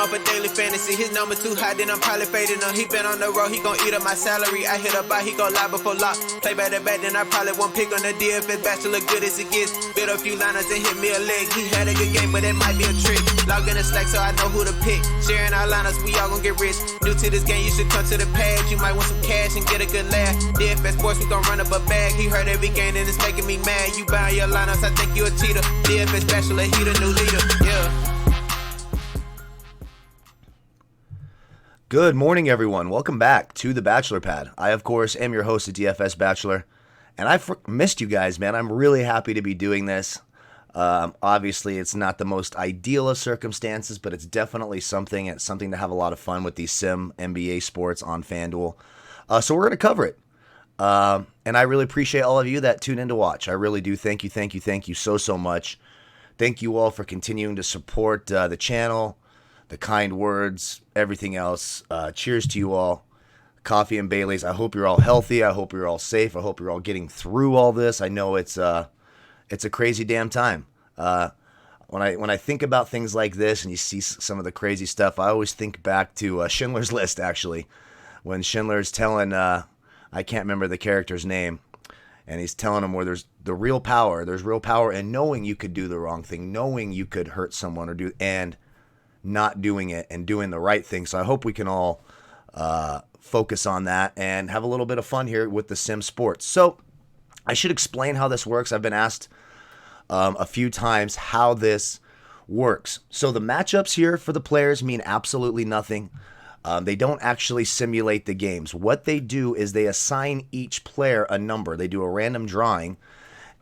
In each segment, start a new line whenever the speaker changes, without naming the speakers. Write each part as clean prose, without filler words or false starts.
up a daily fantasy. His number too high, then I'm probably fading him. He been on the road, he gon' eat up my salary. I hit up by, he gon' lie before lock. Play back to back, then I probably won't pick on the DFS bachelor, good as it gets. Build a few liners and hit me a leg. He had a good game, but it might be a trick. Log in the Slack so I know who to pick. Sharing our liners, we all gon' get rich. New to this game, you should come to the pad. You might want some cash and get a good laugh. DFS sports, we gon' run up a bag. He heard every game and it's making me mad. You buying your lineups, I think you a cheater. DFS bachelor, he the new leader. Yeah.
Good morning, everyone. Welcome back to the Bachelor Pad. I, of course, am your host, the DFS Bachelor, and I've missed you guys, man. I'm really happy to be doing this. Obviously, it's not the most ideal of circumstances, but it's definitely something. It's something to have a lot of fun with these sim NBA sports on Fanduel. So we're going to cover it. And I really appreciate all of you that tune in to watch. I really do. Thank you so much. Thank you all for continuing to support the channel, the kind words, everything else. Cheers to you all. Coffee and Bailey's. I hope you're all healthy. I hope you're all safe. I hope you're all getting through all this. I know it's a crazy damn time. When I think about things like this and you see some of the crazy stuff, I always think back to Schindler's List, actually. When Schindler's telling, I can't remember the character's name, and he's telling him where there's real power in knowing you could do the wrong thing, knowing you could hurt someone and not doing it and doing the right thing. So I hope we can all focus on that and have a little bit of fun here with the sim sports. So I should explain how this works. I've been asked a few times how this works. So the matchups here for the players mean absolutely nothing. They don't actually simulate the games. What they do is they assign each player a number. They do a random drawing,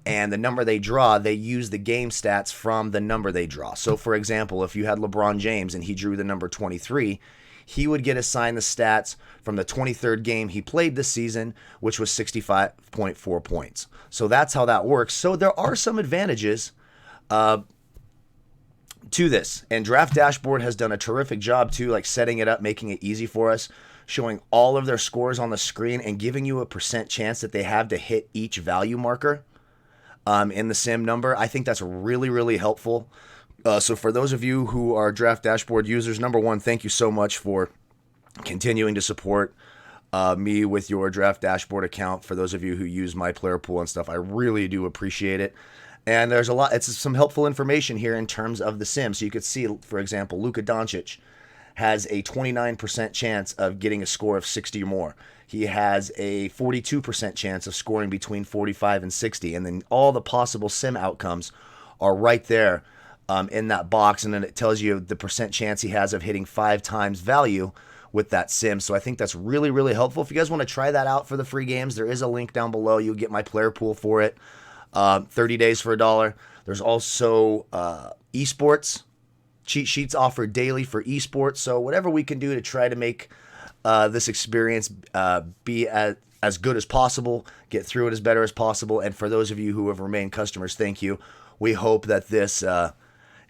and the number they draw, they use the game stats from the number they draw. So, for example, if you had LeBron James and he drew the number 23, he would get assigned the stats from the 23rd game he played this season, which was 65.4 points. So that's how that works. So there are some advantages to this. And Draft Dashboard has done a terrific job, too, like setting it up, making it easy for us, showing all of their scores on the screen and giving you a percent chance that they have to hit each value marker in the sim number. I think that's really, really helpful. So for those of you who are Draft Dashboard users, number one, thank you so much for continuing to support me with your Draft Dashboard account. For those of you who use my player pool and stuff, I really do appreciate it. And there's it's some helpful information here in terms of the sim. So you could see, for example, Luka Doncic has a 29% chance of getting a score of 60 or more. He has a 42% chance of scoring between 45 and 60. And then all the possible sim outcomes are right there in that box. And then it tells you the percent chance he has of hitting 5 times value with that sim. So I think that's really, really helpful. If you guys want to try that out for the free games, there is a link down below. You'll get my player pool for it. 30 days for $1. There's also esports cheat sheets offered daily for esports. So whatever we can do to try to make this experience be as good as possible, get through it as better as possible. And for those of you who have remained customers, thank you. We hope that this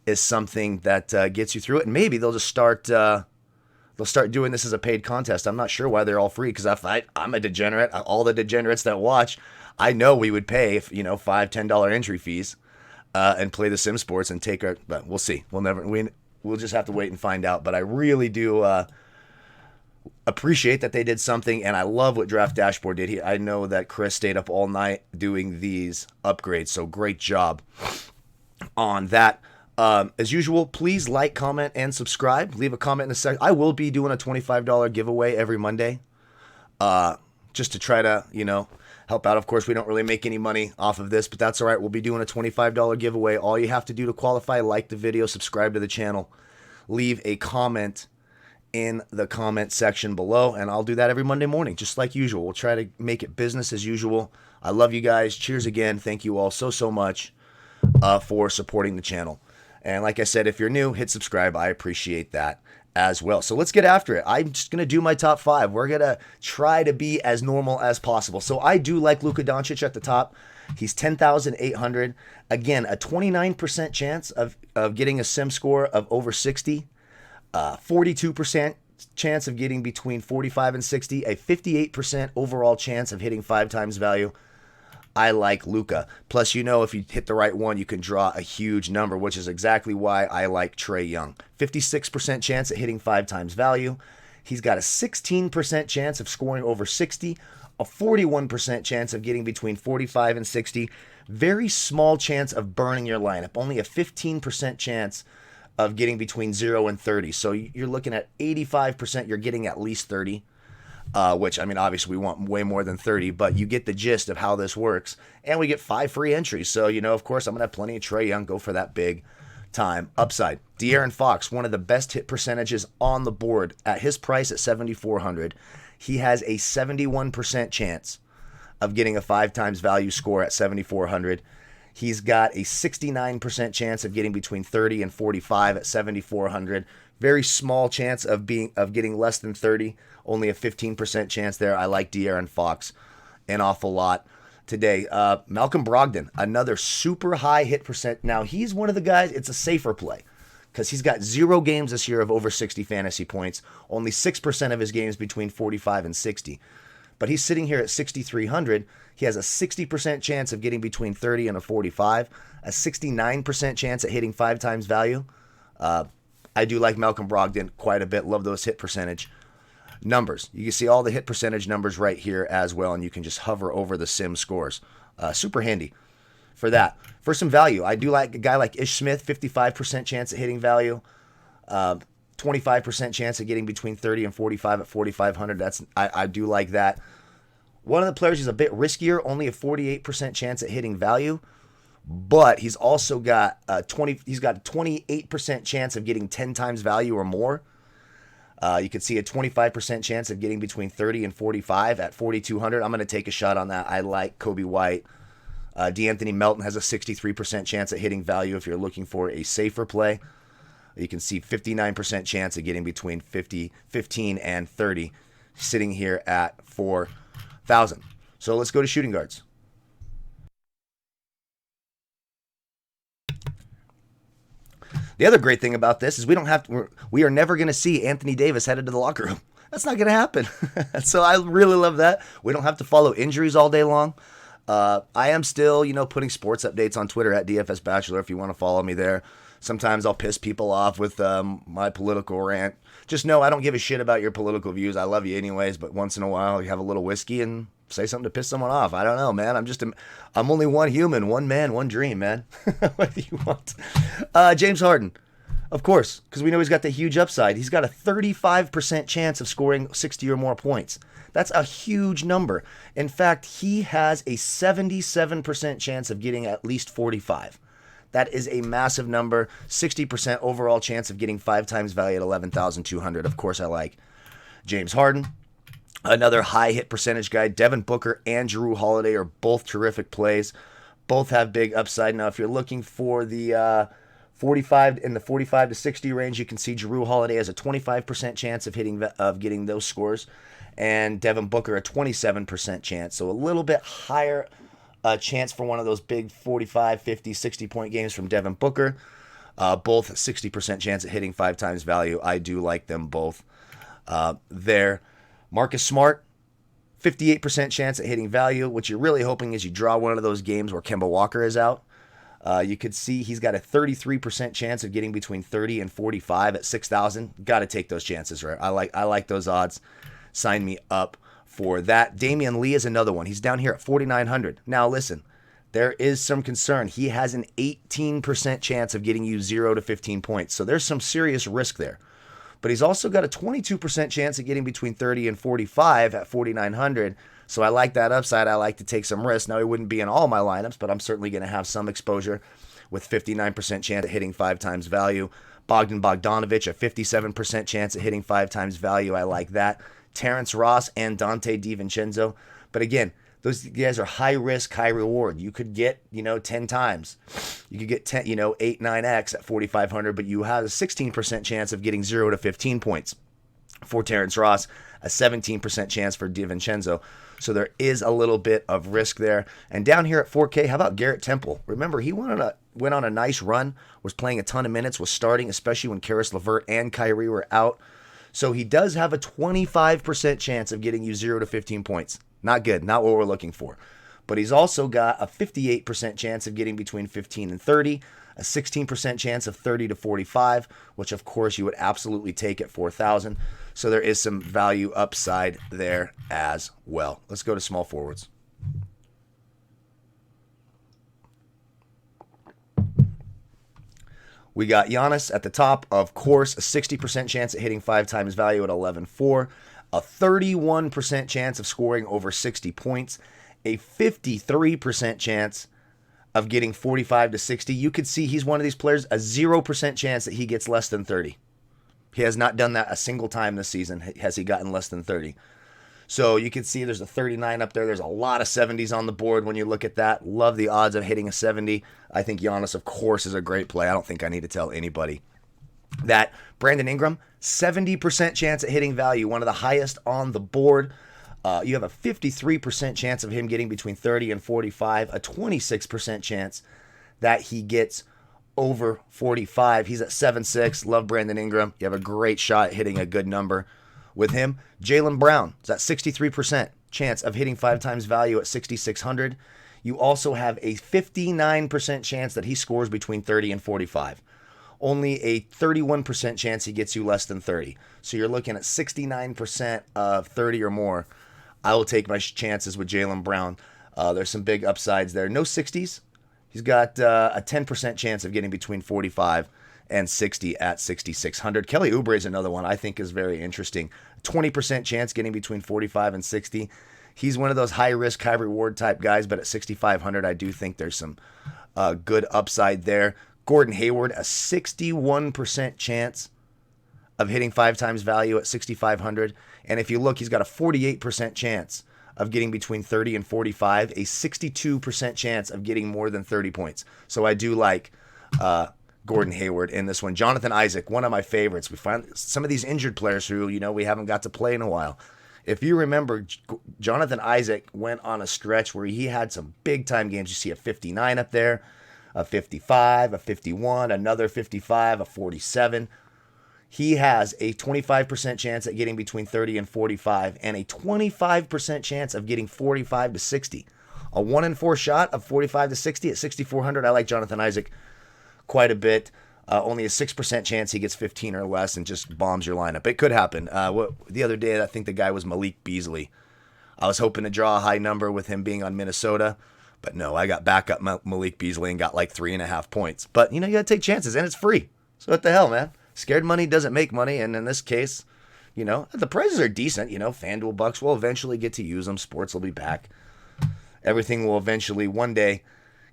is something that gets you through it. And maybe they'll just start doing this as a paid contest. I'm not sure why they're all free, because I'm a degenerate. All the degenerates that watch, I know we would pay, $5, $10 entry fees and play the sim sports and take our, but we'll see. We'll just have to wait and find out. But I really do appreciate that they did something, and I love what Draft Dashboard did. I know that Chris stayed up all night doing these upgrades, so great job on that. As usual, please like, comment, and subscribe. Leave a comment in the section. I will be doing a $25 giveaway every Monday, just to try to, help out. Of course, we don't really make any money off of this, but that's all right. We'll be doing a $25 giveaway. All you have to do to qualify, like the video, subscribe to the channel, leave a comment in the comment section below, and I'll do that every Monday morning, just like usual. We'll try to make it business as usual. I love you guys. Cheers again. Thank you all so much for supporting the channel. And like I said, if you're new, hit subscribe. I appreciate that as well. So let's get after it. I'm just going to do my top 5. We're going to try to be as normal as possible. So I do like Luka Doncic at the top. He's 10,800. Again, a 29% chance of getting a sim score of over 60. 42% chance of getting between 45 and 60. A 58% overall chance of hitting 5 times value. I like Luka. Plus, if you hit the right one, you can draw a huge number, which is exactly why I like Trae Young. 56% chance at hitting 5 times value. He's got a 16% chance of scoring over 60, a 41% chance of getting between 45 and 60. Very small chance of burning your lineup. Only a 15% chance of getting between 0 and 30. So you're looking at 85% you're getting at least 30. Which, obviously we want way more than 30, but you get the gist of how this works. And we get 5 free entries. So, of course, I'm going to have plenty of Trae Young go for that big time upside. De'Aaron Fox, one of the best hit percentages on the board. At his price at 7,400, he has a 71% chance of getting a 5 times value score at 7,400. He's got a 69% chance of getting between 30 and 45 at 7,400. Very small chance of getting less than 30. Only a 15% chance there. I like De'Aaron Fox an awful lot today. Malcolm Brogdon, another super high hit percent. Now, he's one of the guys, it's a safer play because he's got 0 games this year of over 60 fantasy points. Only 6% of his games between 45 and 60. But he's sitting here at 6,300. He has a 60% chance of getting between 30 and a 45. A 69% chance at hitting 5 times value. I do like Malcolm Brogdon quite a bit. Love those hit percentage numbers. You can see all the hit percentage numbers right here as well, and you can just hover over the sim scores. Super handy for that. For some value, I do like a guy like Ish Smith, 55% chance at hitting value, 25% chance of getting between 30 and 45 at 4,500. I do like that. One of the players is a bit riskier, only a 48% chance at hitting value, but he's also got he's got a 28% chance of getting 10 times value or more. You can see a 25% chance of getting between 30 and 45 at 4,200. I'm going to take a shot on that. I like Kobe White. D'Anthony Melton has a 63% chance at hitting value if you're looking for a safer play. You can see 59% chance of getting between 15 and 30, sitting here at 4,000. So let's go to shooting guards. The other great thing about this is we are never going to see Anthony Davis headed to the locker room. That's not going to happen. So I really love that. We don't have to follow injuries all day long. I am still, putting sports updates on Twitter at DFS Bachelor if you want to follow me there. Sometimes I'll piss people off with my political rant. Just know I don't give a shit about your political views. I love you anyways, but once in a while you have a little whiskey and say something to piss someone off. I don't know, man. I'm only one human, one man, one dream, man. What do you want? James Harden, of course, because we know he's got the huge upside. He's got a 35% chance of scoring 60 or more points. That's a huge number. In fact, he has a 77% chance of getting at least 45. That is a massive number. 60% overall chance of getting 5 times value at 11,200. Of course, I like James Harden. Another high hit percentage guy, Devin Booker and Jrue Holiday are both terrific plays. Both have big upside. Now, if you're looking for the 45 to 60 range, you can see Jrue Holiday has a 25% chance of getting those scores, and Devin Booker a 27% chance. So a little bit higher chance for one of those big 45, 50, 60 point games from Devin Booker. Both 60% chance at hitting 5 times value. I do like them both there. Marcus Smart, 58% chance at hitting value. What you're really hoping is you draw one of those games where Kemba Walker is out. You could see he's got a 33% chance of getting between 30 and 45 at 6,000. Got to take those chances, right? I like those odds. Sign me up for that. Damian Lee is another one. He's down here at 4,900. Now listen, there is some concern. He has an 18% chance of getting you 0 to 15 points. So there's some serious risk there. But he's also got a 22% chance of getting between 30 and 45 at 4,900. So I like that upside. I like to take some risks. Now, he wouldn't be in all my lineups, but I'm certainly going to have some exposure with 59% chance of hitting 5 times value. Bogdan Bogdanovic, a 57% chance of hitting 5 times value. I like that. Terrence Ross and Dante DiVincenzo. But again, those guys are high risk, high reward. You could get, 10 times. You could get 10, 8, 9x at 4,500, but you have a 16% chance of getting 0 to 15 points for Terrence Ross, a 17% chance for DiVincenzo. So there is a little bit of risk there. And down here at 4K, how about Garrett Temple? Remember, he went on a nice run, was playing a ton of minutes, was starting, especially when Karis LeVert and Kyrie were out. So he does have a 25% chance of getting you 0 to 15 points. Not good, not what we're looking for. but he's also got a 58% chance of getting between 15 and 30, a 16% chance of 30 to 45, which of course you would absolutely take at 4,000. So there is some value upside there as well. Let's go to small forwards. We got Giannis at the top, of course, a 60% chance at hitting 5 times value at 11.4, a 31% chance of scoring over 60 points, a 53% chance of getting 45 to 60. You could see he's one of these players, a 0% chance that he gets less than 30. He has not done that a single time this season, has he gotten less than 30. So you can see there's a 39 up there. There's a lot of 70s on the board when you look at that. Love the odds of hitting a 70. I think Giannis, of course, is a great play. I don't think I need to tell anybody that. Brandon Ingram, 70% chance at hitting value, one of the highest on the board. You have a 53% chance of him getting between 30 and 45, a 26% chance that he gets over 45. He's at 7.6. Love Brandon Ingram. You have a great shot at hitting a good number with him. Jaylen Brown is at 63% chance of hitting 5 times value at 6,600. You also have a 59% chance that he scores between 30 and 45. Only a 31% chance he gets you less than 30. So you're looking at 69% of 30 or more. I will take my chances with Jaylen Brown. There's some big upsides there. No 60s. He's got a 10% chance of getting between 45 and 60 at 6,600. Kelly Oubre is another one I think is very interesting. 20% chance getting between 45 and 60. He's one of those high risk, high reward type guys, but at 6,500, I do think there's some good upside there. Gordon Hayward, a 61% chance of hitting 5 times value at 6,500. And if you look, he's got a 48% chance of getting between 30 and 45, a 62% chance of getting more than 30 points. So I do like Gordon Hayward in this one. Jonathan Isaac, one of my favorites. We find some of these injured players who, we haven't got to play in a while. If you remember, Jonathan Isaac went on a stretch where he had some big-time games. You see a 59 up there, a 55, a 51, another 55, a 47. He has a 25% chance at getting between 30 and 45 and a 25% chance of getting 45 to 60. A 1 in 4 shot of 45 to 60 at 6,400. I like Jonathan Isaac quite a bit. Only a 6% chance he gets 15 or less and just bombs your lineup. It could happen. The other day, I think the guy was Malik Beasley. I was hoping to draw a high number with him being on Minnesota, but no, I got backup Malik Beasley and got like 3.5 points. But, you got to take chances, and it's free. So what the hell, man? Scared money doesn't make money, and in this case, the prices are decent. Fanduel bucks will eventually get to use them. Sports will be back. Everything will eventually one day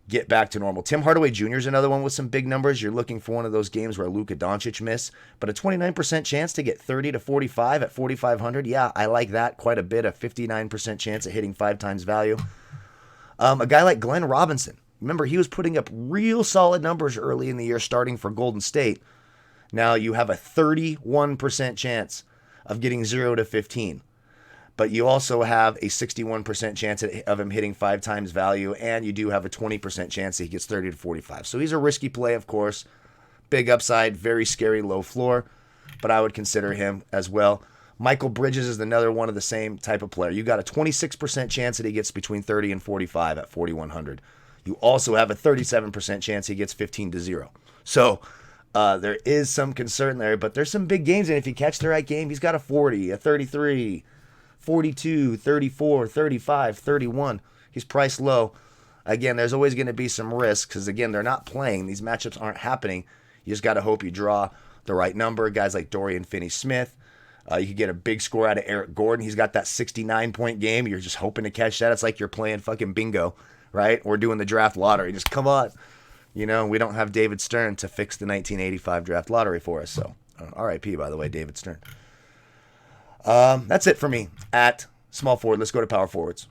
get back to normal. Tim Hardaway Jr. is another one with some big numbers. You're looking for one of those games where Luka Doncic missed, but a 29% chance to get 30 to 45 at 4,500. Yeah, I like that quite a bit. A 59% chance at hitting 5 times value. A guy like Glenn Robinson. Remember, he was putting up real solid numbers early in the year starting for Golden State. Now you have a 31% chance of getting 0 to 15. But you also have a 61% chance of him hitting 5 times value, and you do have a 20% chance that he gets 30 to 45. So he's a risky play, of course. Big upside, very scary low floor, but I would consider him as well. Michael Bridges is another one of the same type of player. You got a 26% chance that he gets between 30 and 45 at 4,100. You also have a 37% chance he gets 15 to 0. So there is some concern there, but there's some big games, and if you catch the right game, he's got a 40, a 33, 42, 34, 35, 31. He's priced low. Again, there's always going to be some risk because, again, they're not playing. These matchups aren't happening. You just got to hope you draw the right number. Guys like Dorian Finney-Smith. You could get a big score out of Eric Gordon. He's got that 69-point game. You're just hoping to catch that. It's like you're playing fucking bingo, right? We're doing the draft lottery. Just come on. We don't have David Stern to fix the 1985 draft lottery for us. So, RIP, by the way, David Stern. That's it for me at small forward. Let's go to power forwards.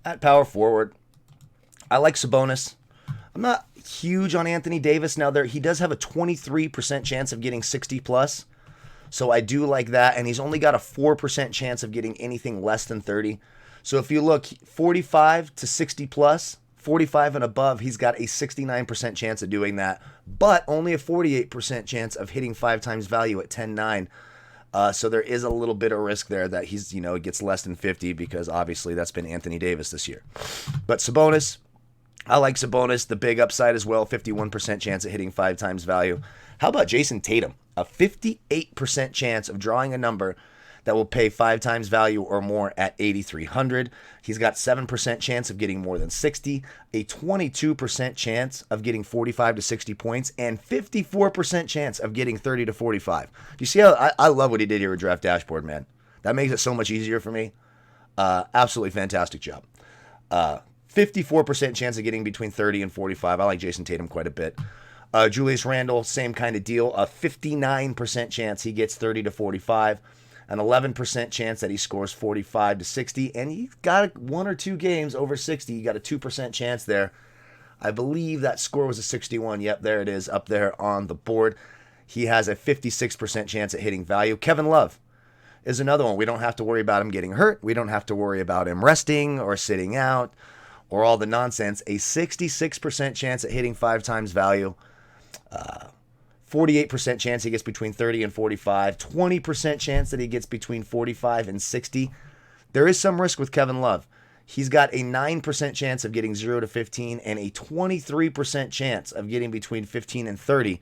At power forward, I like Sabonis. I'm not huge on Anthony Davis. Now, he does have a 23% chance of getting 60 plus. So I do like that. And he's only got a 4% chance of getting anything less than 30. So if you look 45 to 60 plus, 45 and above, he's got a 69% chance of doing that, but only a 48% chance of hitting 5 times value at 10.9. So there is a little bit of risk there that he's, gets less than 50 because obviously that's been Anthony Davis this year. But Sabonis, I like Sabonis. The big upside as well, 51% chance at hitting 5 times value. How about Jason Tatum? A 58% chance of drawing a number that will pay 5 times value or more at 8,300. He's got 7% chance of getting more than 60, a 22% chance of getting 45 to 60 points, and 54% chance of getting 30 to 45. Do you see how I love what he did here with Draft Dashboard, man? That makes it so much easier for me. Absolutely fantastic job. 54% chance of getting between 30 and 45. I like Jason Tatum quite a bit. Julius Randle, same kind of deal. A 59% chance he gets 30 to 45. An 11% chance that he scores 45 to 60. And he's got 1 or 2 games over 60. You got a 2% chance there. I believe that score was a 61. Yep, there it is up there on the board. He has a 56% chance at hitting value. Kevin Love is another one. We don't have to worry about him getting hurt. We don't have to worry about him resting or sitting out or all the nonsense. A 66% chance at hitting 5 times value. 48% chance he gets between 30 and 45. 20% chance that he gets between 45 and 60. There is some risk with Kevin Love. He's got a 9% chance of getting 0 to 15 and a 23% chance of getting between 15 and 30.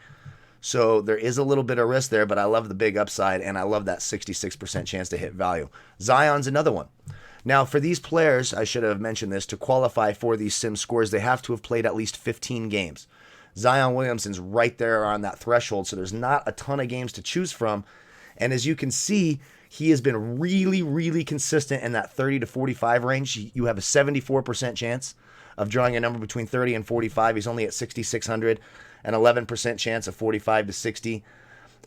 So there is a little bit of risk there, but I love the big upside, and I love that 66% chance to hit value. Zion's another one. Now, for these players, I should have mentioned this, to qualify for these sim scores, they have to have played at least 15 games. Zion Williamson's right there on that threshold, so there's not a ton of games to choose from. And as you can see, he has been really, really consistent in that 30 to 45 range. You have a 74% chance of drawing a number between 30 and 45. He's only at 6,600. An 11% chance of 45 to 60.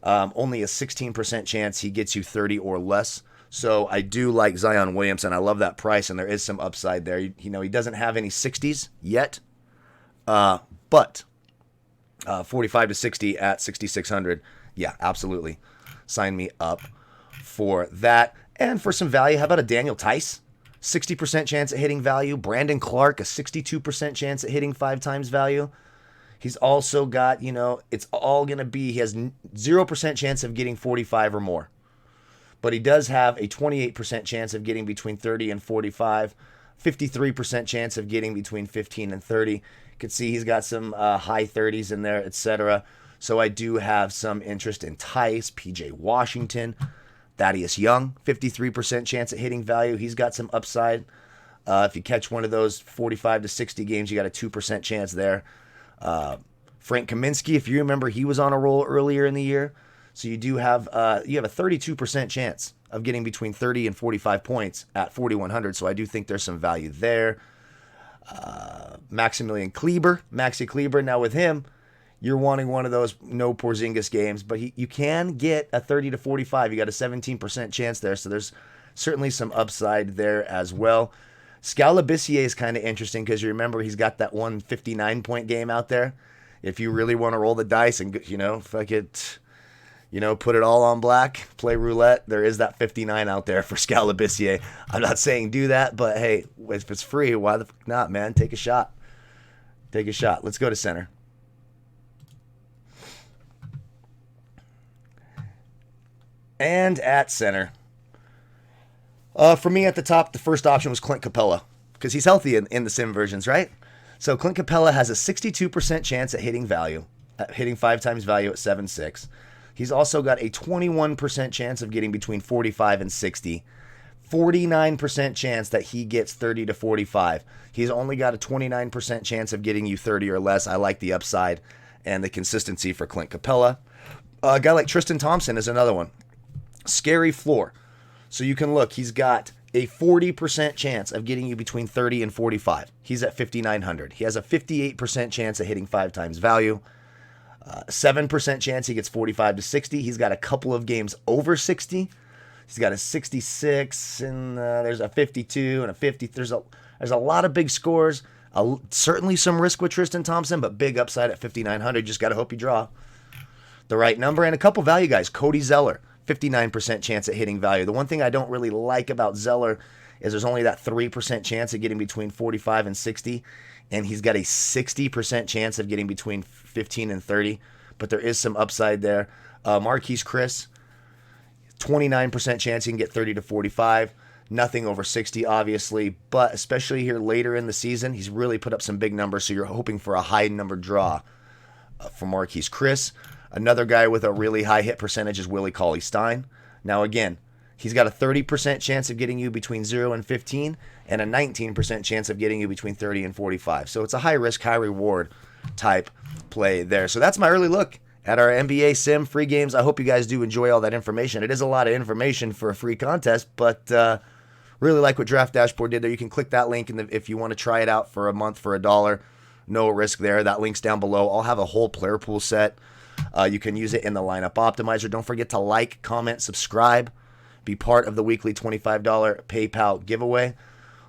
Only a 16% chance he gets you 30 or less. So I do like Zion Williamson. I love that price, and there is some upside there. He doesn't have any 60s yet, but 45 to 60 at 6,600. Yeah, absolutely. Sign me up for that. And for some value, how about a Daniel Tice? 60% chance at hitting value. Brandon Clark, a 62% chance at hitting 5 times value. He's also got, it's all going to be, he has 0% chance of getting 45 or more. But he does have a 28% chance of getting between 30 and 45, 53% chance of getting between 15 and 30. You can see he's got some high 30s in there, etc. So I do have some interest in Tice, PJ Washington, Thaddeus Young, 53% chance at hitting value. He's got some upside. If you catch one of those 45 to 60 games, you got a 2% chance there. Frank Kaminsky, if you remember, he was on a roll earlier in the year. So you do have a 32% chance of getting between 30 and 45 points at 4,100. So I do think there's some value there. Maxi Kleber. Now with him, you're wanting one of those no Porzingis games, but you can get a 30 to 45. You got a 17% chance there. So there's certainly some upside there as well. Scalabissier is kind of interesting because you remember he's got that 159-point game out there. If you really want to roll the dice and, fuck it, put it all on black, play roulette, there is that 59 out there for Scalabissier. I'm not saying do that, but hey, if it's free, why the fuck not, man? Take a shot. Let's go to center. And at center, for me at the top, the first option was Clint Capella because he's healthy in the sim versions, right? So Clint Capella has a 62% chance at hitting 5 times value at 7.6. He's also got a 21% chance of getting between 45 and 60. 49% chance that he gets 30 to 45. He's only got a 29% chance of getting you 30 or less. I like the upside and the consistency for Clint Capella. A guy like Tristan Thompson is another one. Scary floor. So you can look, he's got a 40% chance of getting you between 30 and 45. He's at 5,900. He has a 58% chance of hitting 5 times value. 7% chance he gets 45 to 60. He's got a couple of games over 60. He's got a 66, and there's a 52 and a 50. There's a lot of big scores. Certainly some risk with Tristan Thompson, but big upside at 5,900. Just got to hope you draw the right number. And a couple value guys. Cody Zeller, 59% chance at hitting value. The one thing I don't really like about Zeller is there's only that 3% chance of getting between 45 and 60, and he's got a 60% chance of getting between 15 and 30, but there is some upside there. Marquise Chris, 29% chance he can get 30 to 45. Nothing over 60, obviously, but especially here later in the season, he's really put up some big numbers, so you're hoping for a high number draw for Marquise Chris. Another guy with a really high hit percentage is Willie Cauley-Stein. Now, again, he's got a 30% chance of getting you between 0 and 15 and a 19% chance of getting you between 30 and 45. So it's a high risk, high reward type play there. So that's my early look at our NBA Sim free games. I hope you guys do enjoy all that information. It is a lot of information for a free contest, but really like what Draft Dashboard did there. You can click that link if you want to try it out for a month for $1. No risk there. That link's down below. I'll have a whole player pool set. You can use it in the lineup optimizer. Don't forget to like, comment, subscribe. Be part of the weekly $25 PayPal giveaway.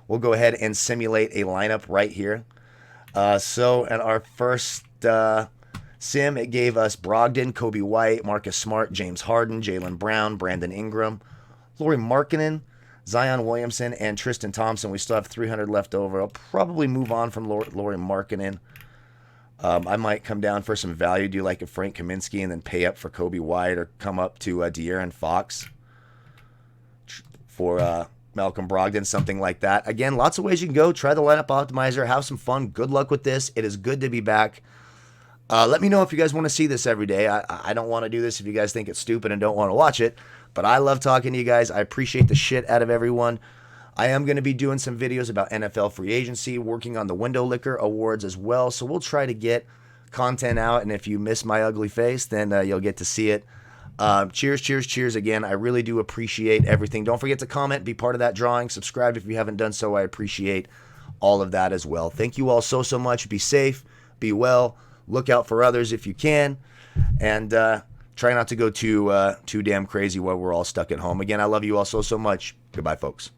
We'll go ahead and simulate a lineup right here. So in our first sim, it gave us Brogdon, Kobe White, Marcus Smart, James Harden, Jaylen Brown, Brandon Ingram, Lauri Markkanen, Zion Williamson, and Tristan Thompson. We still have 300 left over. I'll probably move on from Lauri Markkanen. I might come down for some value, do like a Frank Kaminsky, and then pay up for Kobe White, or come up to De'Aaron Fox for Malcolm Brogdon, something like that. Again, lots of ways you can go. Try the lineup optimizer. Have some fun. Good luck with this. It is good to be back. Let me know if you guys want to see this every day. I don't want to do this if you guys think it's stupid and don't want to watch it. But I love talking to you guys. I appreciate the shit out of everyone. I am going to be doing some videos about NFL free agency, working on the Window Licker Awards as well. So we'll try to get content out. And if you miss my ugly face, then you'll get to see it. Cheers, cheers, cheers again. I really do appreciate everything. Don't forget to comment, be part of that drawing, subscribe if you haven't done so. I appreciate all of that as well. Thank you all so much. Be safe, be well, look out for others if you can, and try not to go too damn crazy while we're all stuck at home. Again, I love you all so much. Goodbye, folks.